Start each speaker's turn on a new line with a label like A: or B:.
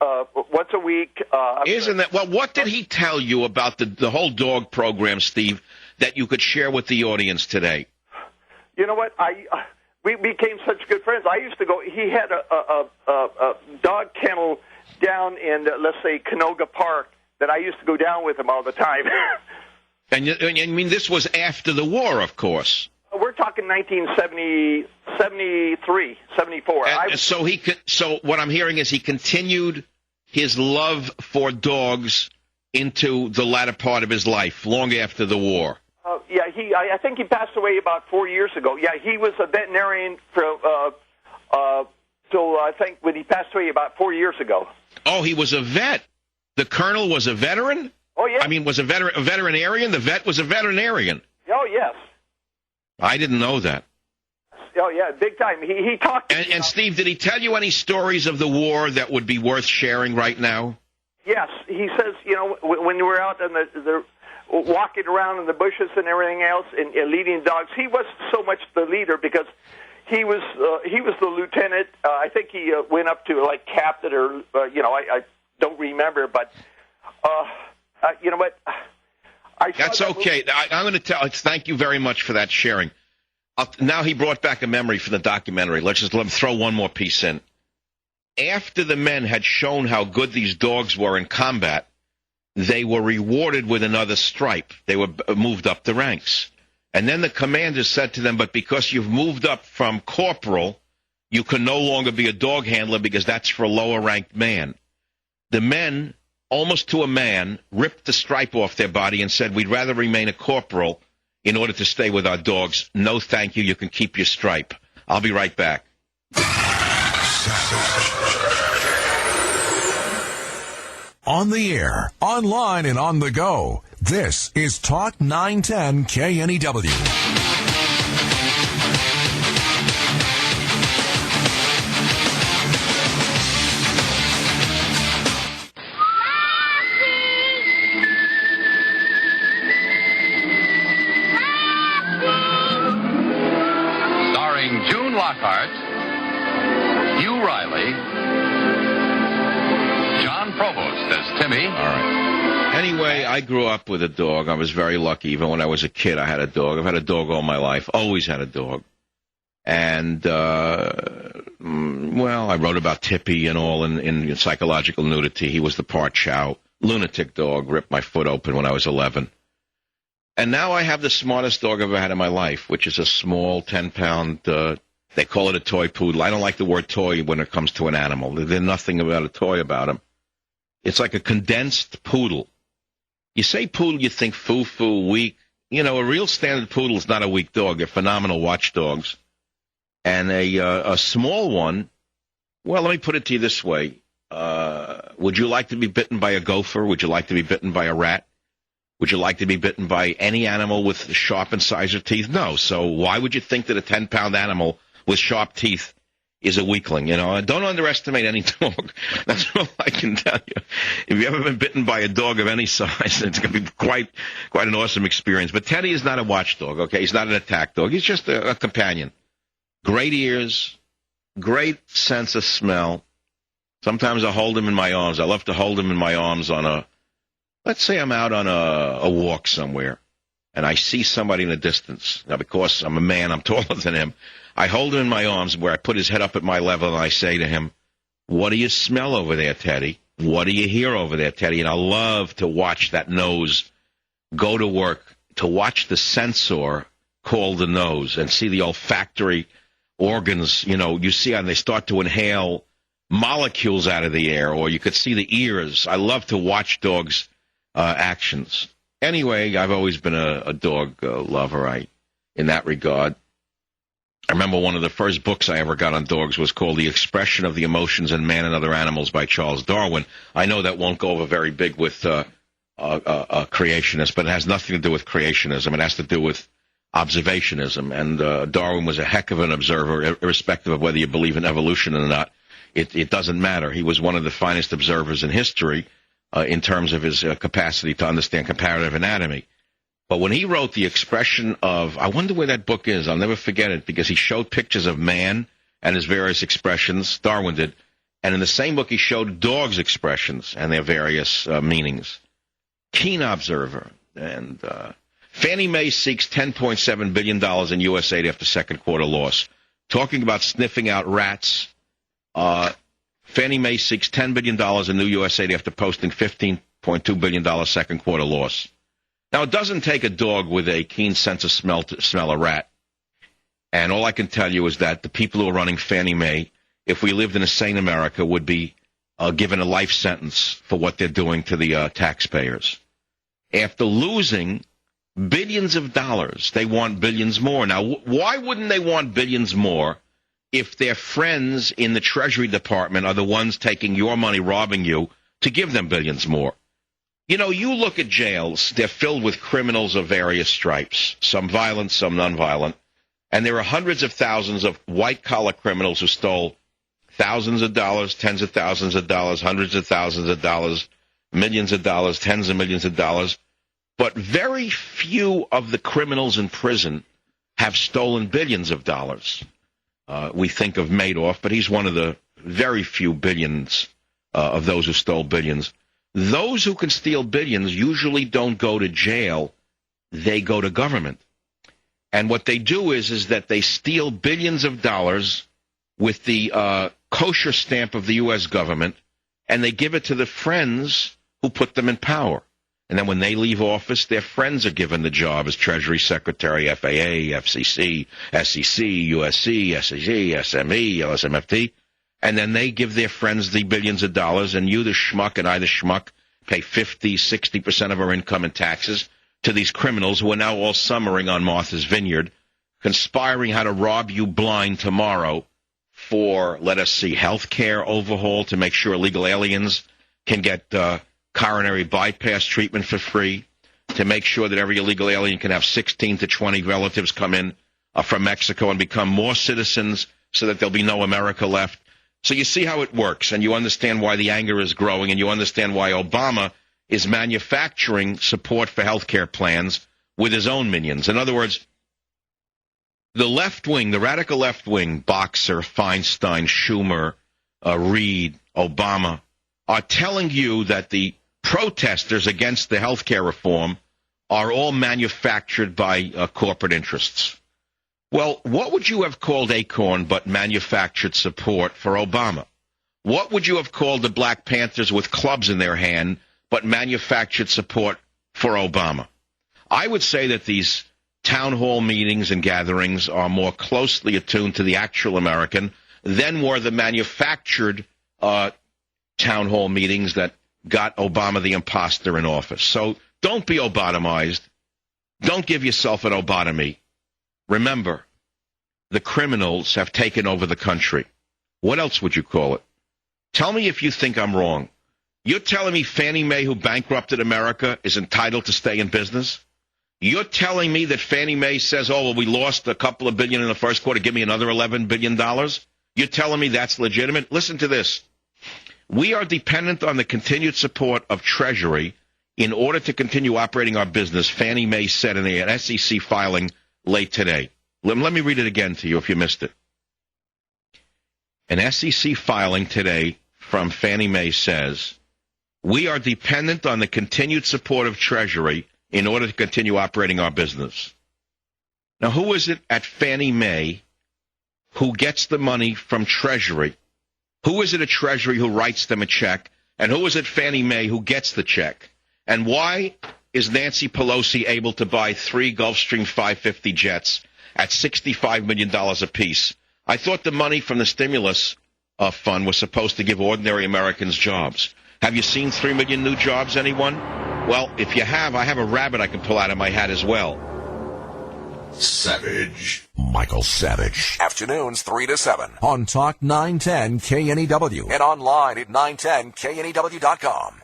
A: once a week.
B: Isn't that, well, what did he tell you about the whole dog program, Steve, that you could share with the audience today?
A: You know what? We became such good friends. I used to go. He had a dog kennel down in, let's say, Canoga Park that I used to go down with him all the time.
B: And I mean, this was after the war, of course.
A: We're talking 1970, 73, 74.
B: So what I'm hearing is he continued his love for dogs into the latter part of his life, long after the war.
A: Yeah, I think he passed away about 4 years ago. Yeah, he was a veterinarian so I think when he passed away about 4 years ago.
B: Oh, he was a vet. The colonel was a veteran?
A: Oh, yeah.
B: I mean, was a veterinarian? The vet was a veterinarian.
A: Oh, yes.
B: I didn't know that.
A: Oh, yeah, big time. He talked.
B: And Steve, did he tell you any stories of the war that would be worth sharing right now?
A: Yes. He says, when we're out in the walking around in the bushes and everything else and leading dogs, he wasn't so much the leader because he was the lieutenant. I think he went up to like captain or, I don't remember, but you know what?
B: That's okay. I'm going to tell. Thank you very much for that sharing. Now he brought back a memory for the documentary. Let him throw one more piece in. After the men had shown how good these dogs were in combat, they were rewarded with another stripe. They were moved up the ranks. And then the commander said to them, but because you've moved up from corporal, you can no longer be a dog handler because that's for a lower-ranked man. The men, almost to a man, ripped the stripe off their body and said, we'd rather remain a corporal in order to stay with our dogs. No, thank you. You can keep your stripe. I'll be right back.
C: On the air, online, and on the go. This is Talk 910 KNEW.
D: Lockhart, Hugh Riley, John Provost as Timmy.
B: All right. Anyway, I grew up with a dog. I was very lucky. Even when I was a kid, I had a dog. I've had a dog all my life. Always had a dog. And, well, I wrote about Tippy and all in Psychological Nudity. He was the part chow. Lunatic dog. Ripped my foot open when I was 11. And now I have the smartest dog I've ever had in my life, which is a small 10-pound they call it a toy poodle. I don't like the word toy when it comes to an animal. There's nothing about a toy about him. It's like a condensed poodle. You say poodle, you think foo-foo, weak. A real standard poodle is not a weak dog. They're phenomenal watchdogs. And a small one, well, let me put it to you this way. Would you like to be bitten by a gopher? Would you like to be bitten by a rat? Would you like to be bitten by any animal with sharp incisor teeth? No. So why would you think that a 10-pound animal with sharp teeth is a weakling? Don't underestimate any dog. That's all I can tell you. If you've ever been bitten by a dog of any size, it's going to be quite an awesome experience. But Teddy is not a watchdog, okay? He's not an attack dog. He's just a companion. Great ears, great sense of smell. Sometimes I hold him in my arms. I love to hold him in my arms let's say I'm out on a walk somewhere, and I see somebody in the distance. Now, because I'm a man, I'm taller than him. I hold him in my arms where I put his head up at my level, and I say to him, what do you smell over there, Teddy? What do you hear over there, Teddy? And I love to watch that nose go to work, to watch the sensor called the nose and see the olfactory organs. You see how they start to inhale molecules out of the air, or you could see the ears. I love to watch dogs' actions. Anyway, I've always been a dog lover in that regard. I remember one of the first books I ever got on dogs was called The Expression of the Emotions in Man and Other Animals by Charles Darwin. I know that won't go over very big with creationists, but it has nothing to do with creationism. It has to do with observationism. And Darwin was a heck of an observer, irrespective of whether you believe in evolution or not. It doesn't matter. He was one of the finest observers in history in terms of his capacity to understand comparative anatomy. But when he wrote The Expression of, I wonder where that book is. I'll never forget it because he showed pictures of man and his various expressions. Darwin did. And in the same book, he showed dogs' expressions and their various meanings. Keen observer. And Fannie Mae seeks $10.7 billion in U.S. aid after second quarter loss. Talking about sniffing out rats, Fannie Mae seeks $10 billion in new U.S. aid after posting $15.2 billion second quarter loss. Now, it doesn't take a dog with a keen sense of smell to smell a rat. And all I can tell you is that the people who are running Fannie Mae, if we lived in a sane America, would be given a life sentence for what they're doing to the taxpayers. After losing billions of dollars, they want billions more. Now, why wouldn't they want billions more if their friends in the Treasury Department are the ones taking your money, robbing you, to give them billions more? You know, you look at jails, they're filled with criminals of various stripes, some violent, some nonviolent, and there are hundreds of thousands of white-collar criminals who stole thousands of dollars, tens of thousands of dollars, hundreds of thousands of dollars, millions of dollars, tens of millions of dollars. But very few of the criminals in prison have stolen billions of dollars. We think of Madoff, but he's one of the very few billions of those who stole billions. Those who can steal billions usually don't go to jail. They go to government. And what they do is that they steal billions of dollars with the kosher stamp of the U.S. government, and they give it to the friends who put them in power. And then when they leave office, their friends are given the job as Treasury Secretary, FAA, FCC, SEC, USC, SEC, SME, LSMFT. And then they give their friends the billions of dollars, and you, the schmuck, and I, the schmuck, pay 50, 60% of our income in taxes to these criminals who are now all summering on Martha's Vineyard, conspiring how to rob you blind tomorrow for, let us see, health care overhaul to make sure illegal aliens can get coronary bypass treatment for free, to make sure that every illegal alien can have 16 to 20 relatives come in from Mexico and become more citizens so that there'll be no America left. So you see how it works, and you understand why the anger is growing, and you understand why Obama is manufacturing support for health care plans with his own minions. In other words, the left wing, the radical left wing, Boxer, Feinstein, Schumer, Reid, Obama, are telling you that the protesters against the health care reform are all manufactured by corporate interests. Well, what would you have called Acorn but manufactured support for Obama? What would you have called the Black Panthers with clubs in their hand but manufactured support for Obama? I would say that these town hall meetings and gatherings are more closely attuned to the actual American than were the manufactured town hall meetings that got Obama the imposter in office. So don't be Obatamized. Don't give yourself an Obatomy. Remember, the criminals have taken over the country. What else would you call it? Tell me if you think I'm wrong. You're telling me Fannie Mae, who bankrupted America, is entitled to stay in business? You're telling me that Fannie Mae says, oh, well, we lost a couple of billion in the first quarter, give me another $11 billion? You're telling me that's legitimate? Listen to this. We are dependent on the continued support of Treasury in order to continue operating our business, Fannie Mae said in an SEC filing late today. Let me read it again to you if you missed it. An SEC filing today from Fannie Mae says, we are dependent on the continued support of Treasury in order to continue operating our business. Now, who is it at Fannie Mae who gets the money from Treasury? Who is it at Treasury who writes them a check? And who is it Fannie Mae who gets the check? And why is Nancy Pelosi able to buy 3 Gulfstream 550 jets at $65 million apiece? I thought the money from the stimulus fund was supposed to give ordinary Americans jobs. Have you seen 3 million new jobs, anyone? Well, if you have, I have a rabbit I can pull out of my hat as well.
C: Savage. Michael Savage. Afternoons 3 to 7 on Talk 910 KNEW and online at 910KNEW.com.